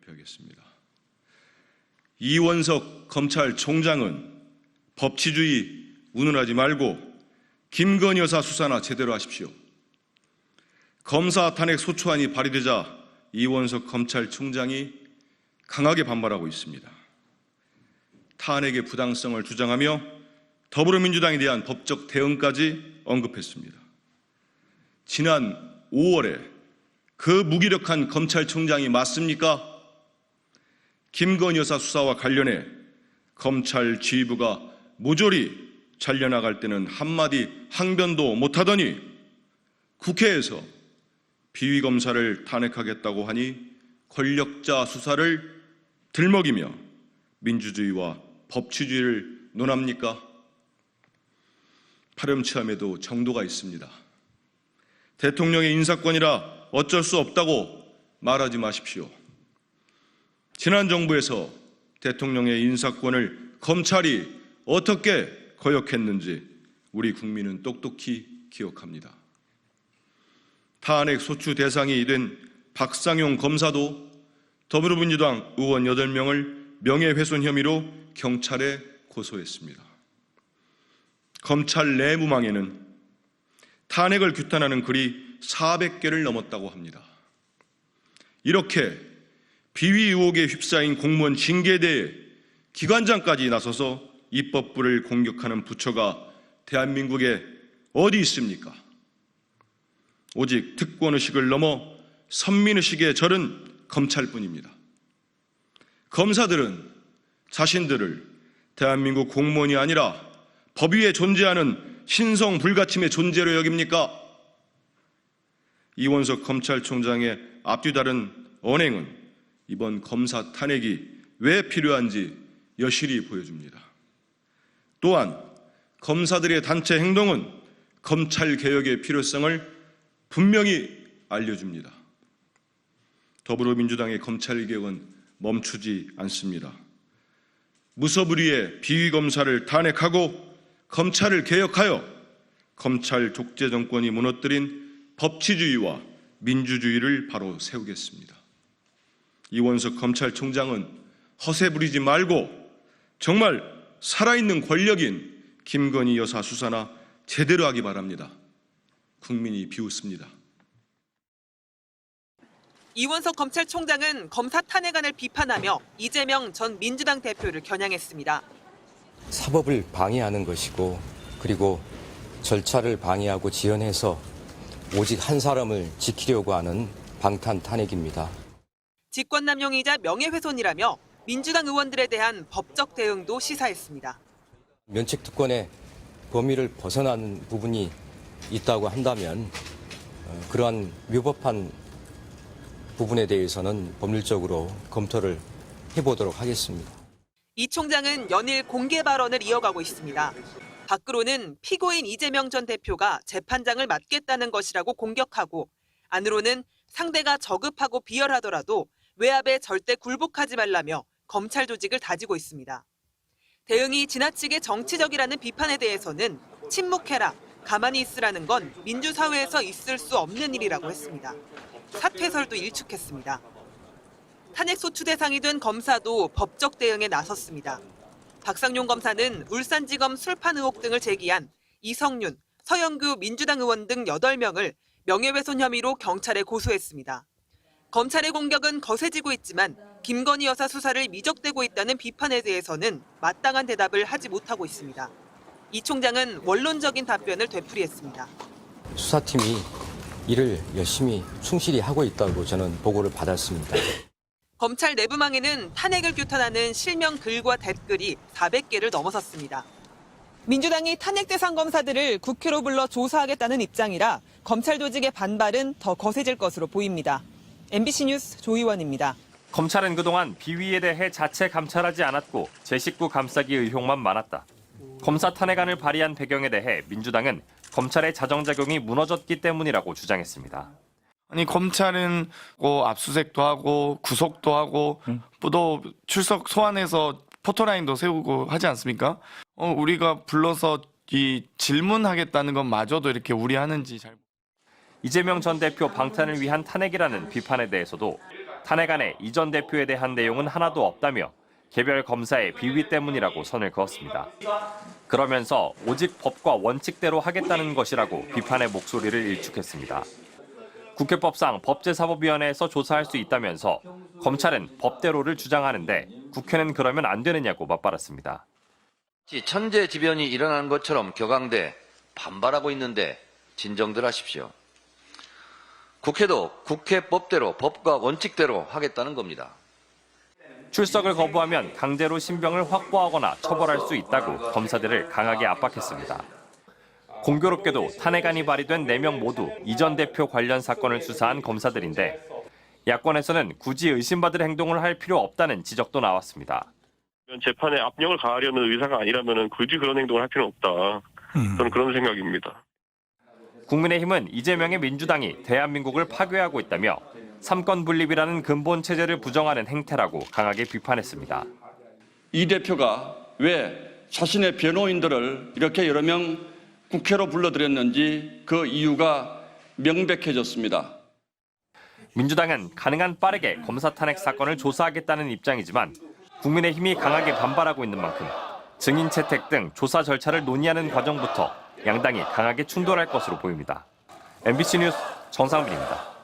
발표하겠습니다. 이원석 검찰총장은 법치주의 운운하지 말고 김건희 여사 수사나 제대로 하십시오. 검사 탄핵 소추안이 발의되자 이원석 검찰총장이 강하게 반발하고 있습니다. 탄핵의 부당성을 주장하며 더불어민주당에 대한 법적 대응까지 언급했습니다. 지난 5월에 그 무기력한 검찰총장이 맞습니까? 김건희 여사 수사와 관련해 검찰 지휘부가 모조리 잘려나갈 때는 한마디 항변도 못하더니 국회에서 비위검사를 탄핵하겠다고 하니 권력자 수사를 들먹이며 민주주의와 법치주의를 논합니까? 파렴치함에도 정도가 있습니다. 대통령의 인사권이라 어쩔 수 없다고 말하지 마십시오. 지난 정부에서 대통령의 인사권을 검찰이 어떻게 거역했는지 우리 국민은 똑똑히 기억합니다. 탄핵 소추 대상이 된 박상용 검사도 더불어민주당 의원 8명을 명예훼손 혐의로 경찰에 고소했습니다. 검찰 내무망에는 탄핵을 규탄하는 글이 400개를 넘었다고 합니다. 이렇게 비위 의혹에 휩싸인 공무원 징계에 대해 기관장까지 나서서 입법부를 공격하는 부처가 대한민국에 어디 있습니까? 오직 특권의식을 넘어 선민의식에 절은 검찰뿐입니다. 검사들은 자신들을 대한민국 공무원이 아니라 법 위에 존재하는 신성 불가침의 존재로 여깁니까? 이원석 검찰총장의 앞뒤다른 언행은 이번 검사 탄핵이 왜 필요한지 여실히 보여줍니다. 또한 검사들의 단체 행동은 검찰개혁의 필요성을 분명히 알려줍니다. 더불어민주당의 검찰개혁은 멈추지 않습니다. 무소불위의 비위검사를 탄핵하고 검찰을 개혁하여 검찰 독재 정권이 무너뜨린 법치주의와 민주주의를 바로 세우겠습니다. 이원석 검찰총장은 허세 부리지 말고 정말 살아있는 권력인 김건희 여사 수사나 제대로 하기 바랍니다. 국민이 비웃습니다. 이원석 검찰총장은 검사 탄핵안을 비판하며 이재명 전 민주당 대표를 겨냥했습니다. 사법을 방해하는 것이고 그리고 절차를 방해하고 지연해서 오직 한 사람을 지키려고 하는 방탄 탄핵입니다. 직권남용이자 명예훼손이라며 민주당 의원들에 대한 법적 대응도 시사했습니다. 면책특권의 범위를 벗어나는 부분이 있다고 한다면 그러한 위법한 부분에 대해서는 법률적으로 검토를 해보도록 하겠습니다. 이 총장은 연일 공개 발언을 이어가고 있습니다. 밖으로는 피고인 이재명 전 대표가 재판장을 맡겠다는 것이라고 공격하고 안으로는 상대가 저급하고 비열하더라도 외압에 절대 굴복하지 말라며 검찰 조직을 다지고 있습니다. 대응이 지나치게 정치적이라는 비판에 대해서는 침묵해라, 가만히 있으라는 건 민주사회에서 있을 수 없는 일이라고 했습니다. 사퇴설도 일축했습니다. 탄핵 소추 대상이 된 검사도 법적 대응에 나섰습니다. 박상용 검사는 울산지검 술판 의혹 등을 제기한 이성윤, 서영규 민주당 의원 등 8명을 명예훼손 혐의로 경찰에 고소했습니다. 검찰의 공격은 거세지고 있지만 김건희 여사 수사를 미적대고 있다는 비판에 대해서는 마땅한 대답을 하지 못하고 있습니다. 이 총장은 원론적인 답변을 되풀이했습니다. 수사팀이 일을 열심히 충실히 하고 있다고 저는 보고를 받았습니다. 검찰 내부망에는 탄핵을 규탄하는 실명 글과 댓글이 400개를 넘어섰습니다. 민주당이 탄핵 대상 검사들을 국회로 불러 조사하겠다는 입장이라 검찰 조직의 반발은 더 거세질 것으로 보입니다. MBC 뉴스 조희원입니다. 검찰은 그동안 비위에 대해 자체 감찰하지 않았고 제 식구 감싸기 의혹만 많았다. 검사 탄핵안을 발의한 배경에 대해 민주당은 검찰의 자정작용이 무너졌기 때문이라고 주장했습니다. 아니 검찰은 압수수색도 하고 구속도 하고 또 출석 소환해서 포토라인도 세우고 하지 않습니까? 우리가 불러서 이 질문하겠다는 것마저도 이렇게 우려하는지 잘. 이재명 전 대표 방탄을 위한 탄핵이라는 비판에 대해서도 탄핵안에 이 전 대표에 대한 내용은 하나도 없다며 개별 검사의 비위 때문이라고 선을 그었습니다. 그러면서 오직 법과 원칙대로 하겠다는 것이라고 비판의 목소리를 일축했습니다. 국회법상 법제사법위원회에서 조사할 수 있다면서 검찰은 법대로를 주장하는데 국회는 그러면 안 되느냐고 맞받았습니다. 천재지변이 일어나는 것처럼 격앙돼 반발하고 있는데 진정들 하십시오. 국회도 국회 법대로 법과 원칙대로 하겠다는 겁니다. 출석을 거부하면 강제로 신병을 확보하거나 처벌할 수 있다고 검사들을 강하게 압박했습니다. 공교롭게도 탄핵안이 발의된 4명 모두 이 전 대표 관련 사건을 수사한 검사들인데 야권에서는 굳이 의심받을 행동을 할 필요 없다는 지적도 나왔습니다. 재판에 압력을 가하려는 의사가 아니라면 굳이 그런 행동을 할 필요는 없다. 저는 그런 생각입니다. 국민의힘은 이재명의 민주당이 대한민국을 파괴하고 있다며 삼권 분립이라는 근본 체제를 부정하는 행태라고 강하게 비판했습니다. 이 대표가 왜 자신의 변호인들을 이렇게 여러 명 국회로 불러들였는지 그 이유가 명백해졌습니다. 민주당은 가능한 빠르게 검사 탄핵 사건을 조사하겠다는 입장이지만 국민의힘이 강하게 반발하고 있는 만큼 증인 채택 등 조사 절차를 논의하는 과정부터 양당이 강하게 충돌할 것으로 보입니다. MBC 뉴스 정상빈입니다.